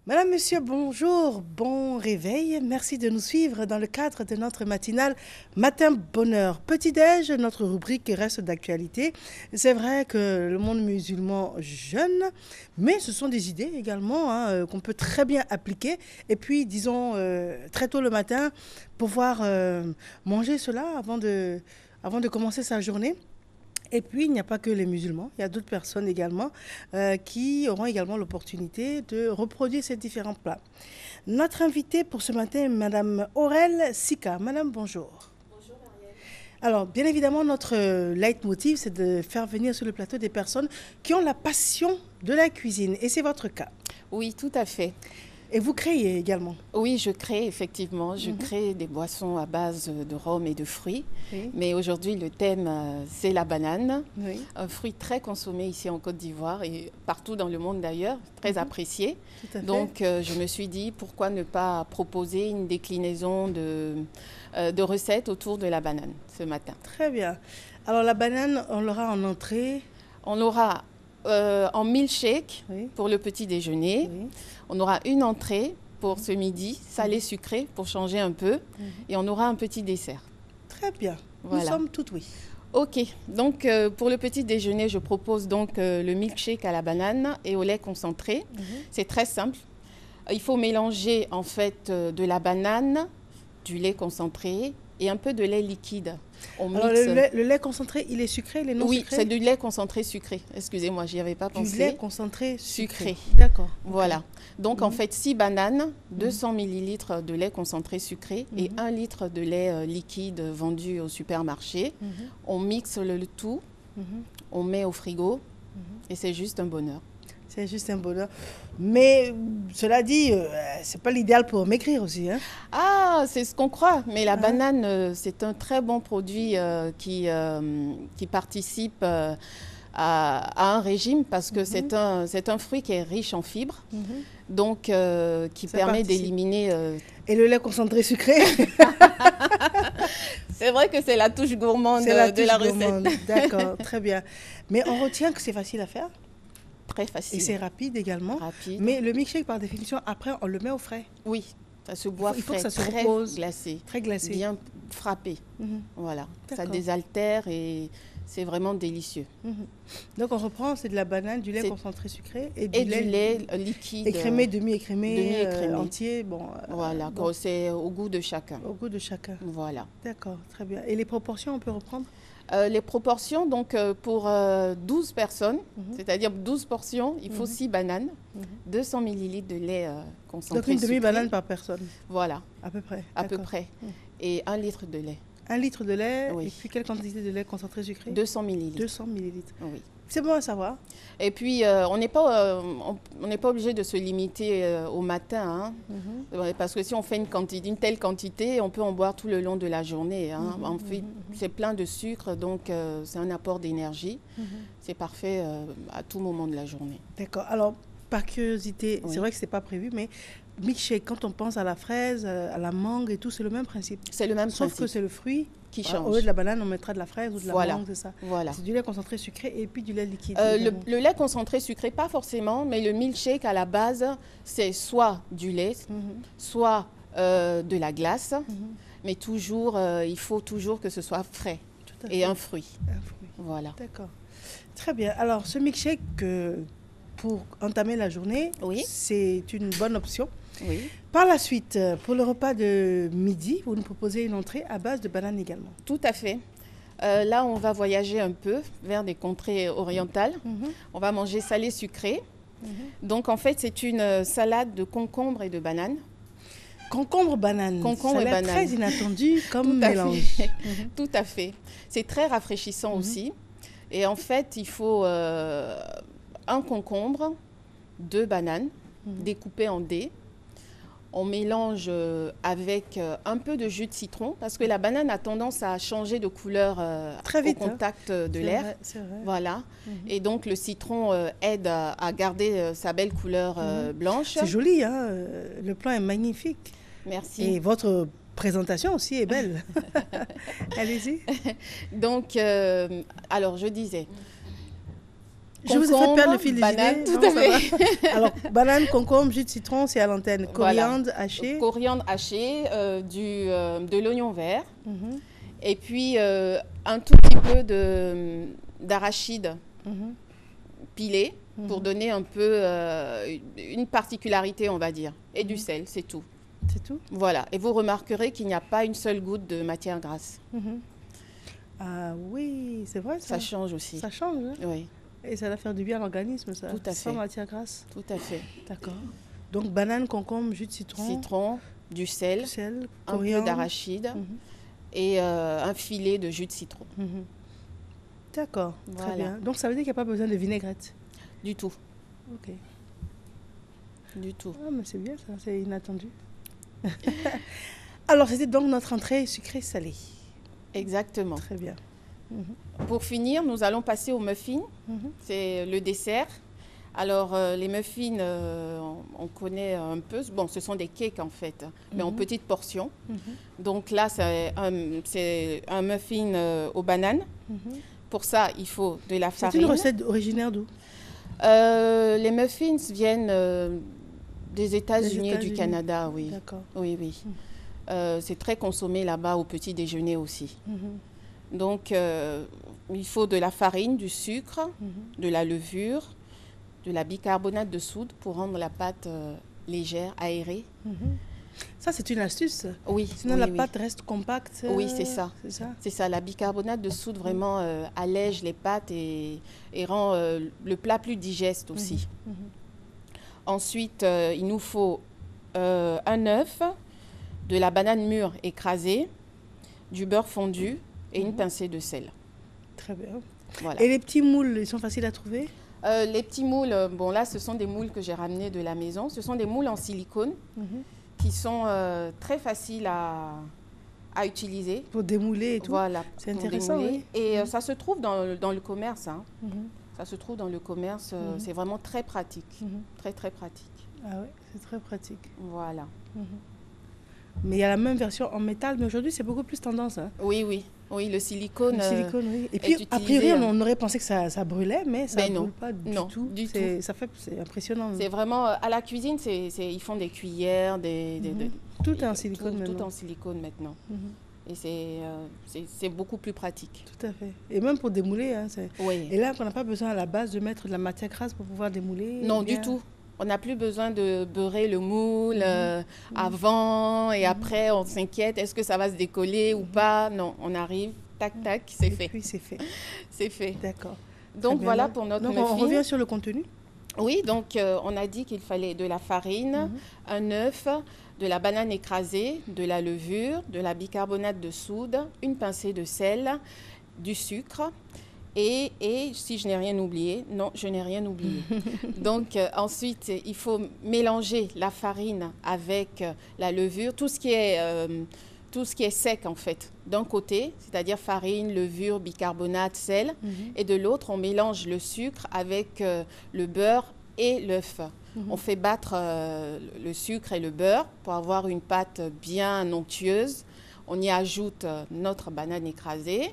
Madame, Monsieur, bonjour, bon réveil. Merci de nous suivre dans le cadre de notre matinale Matin Bonheur. Petit-déj, notre rubrique reste d'actualité. C'est vrai que le monde musulman jeûne, mais ce sont des idées également qu'on peut très bien appliquer. Et puis, disons, très tôt le matin, pouvoir manger cela avant de commencer sa journée. Et puis, il n'y a pas que les musulmans, il y a d'autres personnes également qui auront également l'opportunité de reproduire ces différents plats. Notre invitée pour ce matin est Madame Aurel Sika. Madame, bonjour. Bonjour Marielle. Alors, bien évidemment, notre leitmotiv, c'est de faire venir sur le plateau des personnes qui ont la passion de la cuisine. Et c'est votre cas. Oui, tout à fait. Et vous créez également. Oui, je crée effectivement. Je crée des boissons à base de rhum et de fruits. Oui. Mais aujourd'hui, le thème, c'est la banane. Oui, Un fruit très consommé ici en Côte d'Ivoire et partout dans le monde d'ailleurs, très apprécié. tout à fait. Donc, je me suis dit, pourquoi ne pas proposer une déclinaison de recettes autour de la banane ce matin. Très bien. Alors, la banane, on l'aura en entrée. On aura en milkshake Oui. pour le petit déjeuner. Oui. On aura une entrée pour ce midi, salé-sucré pour changer un peu. Et on aura un petit dessert. Très bien. Voilà. Nous sommes tout oui. Ok, donc pour le petit déjeuner, je propose donc le milkshake à la banane et au lait concentré. C'est très simple. Il faut mélanger en fait de la banane, du lait concentré et un peu de lait liquide. On Alors, mixe. le lait concentré, il est sucré, il est non Oui, sucré? c'est du lait concentré sucré. Excusez-moi, j'y avais pas Du pensé. lait concentré sucré. Sucré. D'accord. Voilà. Donc, en fait, 6 bananes, 200 Mhm. ml de lait concentré sucré et Mhm. 1 litre de lait liquide vendu au supermarché. Mhm. On mixe le tout, Mhm. on met au frigo et c'est juste un bonheur. C'est juste un bonheur. Mais cela dit, c'est pas l'idéal pour maigrir aussi. Hein? Ah, c'est ce qu'on croit, mais la Ah. banane, c'est un très bon produit qui participe à un régime parce que c'est un fruit qui est riche en fibres, Mhm. donc qui Ça permet participe. d'éliminer... Et le lait concentré sucré, C'est vrai que c'est la touche gourmande c'est la de la touche recette. gourmande. D'accord, très bien. Mais on retient que c'est facile à faire Très et facile, c'est rapide également. rapide. Mais le milkshake, par définition, après, on le met au frais, Oui, ça se boit il faut que frais, ça se très repose. glacé, très glacé. bien frappé. Mhm. Voilà, ça D'accord. désaltère et c'est vraiment délicieux. Mhm. Donc on reprend, c'est de la banane, du lait C'est- concentré sucré et Et du lait liquide. écrémé, demi-écrémé, demi-écrémé. entier, bon, Voilà, bon, c'est au goût de chacun. au goût de chacun. Voilà. D'accord, très bien. Et les proportions, on peut reprendre? Les proportions, donc pour 12 personnes, Mhm. c'est-à-dire 12 portions, il faut Mhm. 6 bananes, Mhm. 200 ml de lait concentré Donc une sucré. demi-banane par personne, Voilà, à peu près. à peu D'accord. près. Mhm. Et 1 litre de lait, 1 litre de lait, Oui. et puis quelle quantité de lait concentré sucré? 200 ml. 200 millilitres. Oui. C'est bon à savoir. Et puis, on n'est pas obligé de se limiter au matin, hein, Mhm. parce que si on fait une telle quantité, on peut en boire tout le long de la journée. Hein. Mhm, En fait, c'est plein de sucre, donc c'est un apport d'énergie. Mhm. C'est parfait à tout moment de la journée. D'accord. Alors, par curiosité, Oui. c'est vrai que ce n'est pas prévu, mais milkshake, quand on pense à la fraise, à la mangue et tout, c'est le même principe. C'est le même Sauf que principe c'est le fruit. qui Voilà, au change. lieu de la banane, on mettra de la fraise ou de la Voilà. mangue, c'est ça. Voilà. C'est du lait concentré sucré et puis du lait liquide. Le également. lait concentré sucré, pas forcément, mais le milkshake à la base, c'est soit du lait, Mhm, soit de la glace, mhm. mais toujours, il faut toujours que ce soit frais Tout à et fait. un fruit. Un fruit. Voilà. D'accord. Très bien. Alors, ce milkshake, pour entamer la journée, Oui. c'est une bonne option. Oui. Par la suite, pour le repas de midi, vous nous proposez une entrée à base de banane également. Tout à fait. Là, on va voyager un peu vers des contrées orientales. Mhm, On va manger salé-sucré. mhm. Donc, en fait, c'est une salade de concombre et de bananes. Concombre, banane. Concombre Ça a et l'air banane. très inattendu comme Tout à mélange. fait. Mhm. Tout à fait. C'est très rafraîchissant aussi. Et en fait, il faut un concombre, 2 bananes découpées en dés. On mélange avec un peu de jus de citron parce que la banane a tendance à changer de couleur Très vite, au contact de C'est l'air. vrai, c'est vrai. Voilà. Mhm. Et donc le citron aide à garder sa belle couleur blanche. C'est joli, hein, le plan est magnifique. Merci. Et votre présentation aussi est belle. Allez-y. Donc, alors je disais, Je vous ai fait perdre le fil des banane, idées. tout Non, à ça fait. va. Alors, banane, concombre, jus de citron, c'est à l'antenne. Coriandre haché. Coriandre haché, de l'oignon vert. Mhm, Et puis, un tout petit peu d'arachide mhm, pilé pour mhm. donner un peu une particularité, on va dire. Et du sel, c'est tout. C'est tout? Voilà. Et vous remarquerez qu'il n'y a pas une seule goutte de matière grasse. Mhm. Ah oui, c'est vrai ça. Ça change aussi. Ça change, hein? Oui, Et ça va faire du bien à l'organisme, ça. Tout à Sans fait. matière grasse. tout à fait. D'accord. Donc, banane, concombre, jus de citron, Citron, du sel, sel, un peu coriandre. d'arachide Mhm, et un filet de jus de citron. mhm. D'accord, très Voilà. bien. Donc, ça veut dire qu'il n'y a pas besoin de vinaigrette. Du tout, Ok. du tout. Ah, mais c'est bien ça, c'est inattendu. Alors, c'était donc notre entrée sucrée-salée. Exactement. Très bien. Mhm, Pour finir, nous allons passer aux muffins. mhm, C'est le dessert. Alors, les muffins, on connaît un peu. Bon, ce sont des cakes en fait, mais en Mhm. petites portions. mhm, Donc là, c'est un muffin aux bananes. mhm. Pour ça, il faut de la C'est farine. une recette originaire d'où? Les muffins viennent des États-Unis et du États-Unis. Canada, oui. D'accord. Oui, oui. C'est très consommé là-bas au petit déjeuner aussi. Mhm, Donc, il faut de la farine, du sucre, mhm. de la levure, de la bicarbonate de soude pour rendre la pâte légère, aérée. Mhm. Ça, c'est une astuce. Oui, Sinon, oui, la oui. pâte reste compacte. Oui, c'est ça. C'est ça. C'est ça, la bicarbonate de soude vraiment allège les pâtes et rend le plat plus digeste aussi. Mhm, Ensuite, il nous faut un œuf, de la banane mûre écrasée, du beurre fondu et une pincée de sel. très bien. Voilà. Et les petits moules, ils sont faciles à trouver? Les petits moules, bon là, ce sont des moules que j'ai ramenés de la maison. Ce sont des moules en silicone Mhm. qui sont très faciles à utiliser. Pour démouler et tout. Voilà. C'est pour intéressant, démouler. oui. Et ça se trouve dans le commerce. Hein. Mhm, Ça se trouve dans le commerce. C'est vraiment très pratique. mhm. Très, très pratique. Ah oui, c'est très pratique. Voilà. Mhm. Mais il y a la même version en métal, mais aujourd'hui, c'est beaucoup plus tendance. Hein. Oui, oui. Oui, le silicone. Le silicone, oui. Et est puis, a priori, utilisé, on aurait pensé que ça brûlait, mais ça Mais ne non. brûle pas du Non, tout. du C'est impressionnant. C'est vraiment, à la cuisine, ils font des cuillères, Tout est en silicone tout maintenant. en silicone maintenant. Mhm. Et c'est beaucoup plus pratique. Tout à fait. Et même pour démouler. Hein, Oui. Et là, on n'a pas besoin à la base de mettre de la matière grasse pour pouvoir démouler. Non, ou bien- du tout. On n'a plus besoin de beurrer le moule avant et après on s'inquiète, est-ce que ça va se décoller ou pas? Non, on arrive, tac, tac, c'est Et fait. puis, c'est fait. C'est fait. D'accord. Donc Très bien. voilà pour notre Donc, on muffin. revient sur le contenu. Oui, donc on a dit qu'il fallait de la farine, un œuf, de la banane écrasée, de la levure, de la bicarbonate de soude, une pincée de sel, du sucre. Et si je n'ai rien oublié, non, je n'ai rien oublié. Donc ensuite, il faut mélanger la farine avec la levure, tout ce qui est sec en fait, d'un côté, c'est-à-dire farine, levure, bicarbonate, sel, et de l'autre, on mélange le sucre avec le beurre et l'œuf. On fait battre le sucre et le beurre pour avoir une pâte bien onctueuse. On y ajoute notre banane écrasée.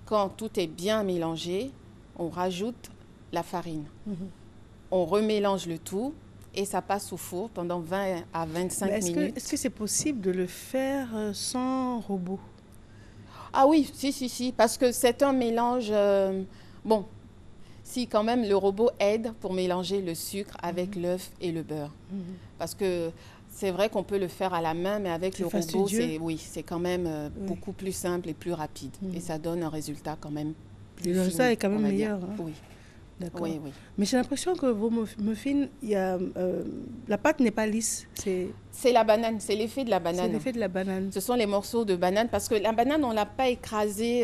Quand tout est bien mélangé, on rajoute la farine. On remélange le tout et ça passe au four pendant 20 à 25 Mais minutes. est-ce que c'est possible de le faire sans robot? Ah oui, si, parce que c'est un mélange... bon, si quand même le robot aide pour mélanger le sucre avec l'œuf et le beurre. Parce que c'est vrai qu'on peut le faire à la main, mais avec C'est le robot, fastidieux. c'est quand même Oui. beaucoup plus simple et plus rapide. Et ça donne un résultat quand même plus Le résultat fini, est quand même on va dire. meilleur, hein. Oui, D'accord. oui, oui. Mais j'ai l'impression que vos muffins, la pâte n'est pas lisse. C'est C'est la banane, c'est l'effet de la banane. l'effet de la banane. Ce sont les morceaux de banane parce que la banane, on ne l'a pas écrasée.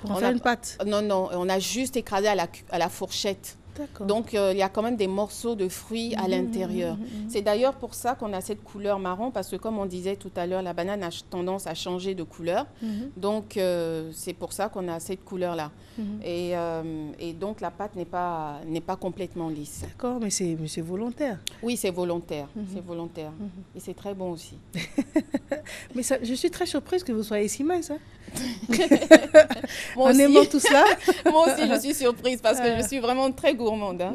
Pour en on faire a- une pâte. Non, on a juste écrasé à la fourchette. D'accord. Donc, il y a quand même des morceaux de fruits à l'intérieur. C'est d'ailleurs pour ça qu'on a cette couleur marron, parce que comme on disait tout à l'heure, la banane a tendance à changer de couleur. Donc, c'est pour ça qu'on a cette couleur-là. Et donc, la pâte n'est pas complètement lisse. D'accord, mais c'est volontaire. Oui, c'est volontaire. C'est volontaire. Et c'est très bon aussi. Mais ça, je suis très surprise que vous soyez si mince. Hein. Moi en aussi. aimant tout cela. Moi aussi, je suis surprise parce que je suis vraiment très gourmande. Hein.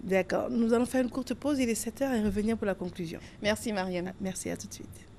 D'accord. Nous allons faire une courte pause. Il est 7 h et revenir pour la conclusion. Merci, Mariam. Merci, à tout de suite.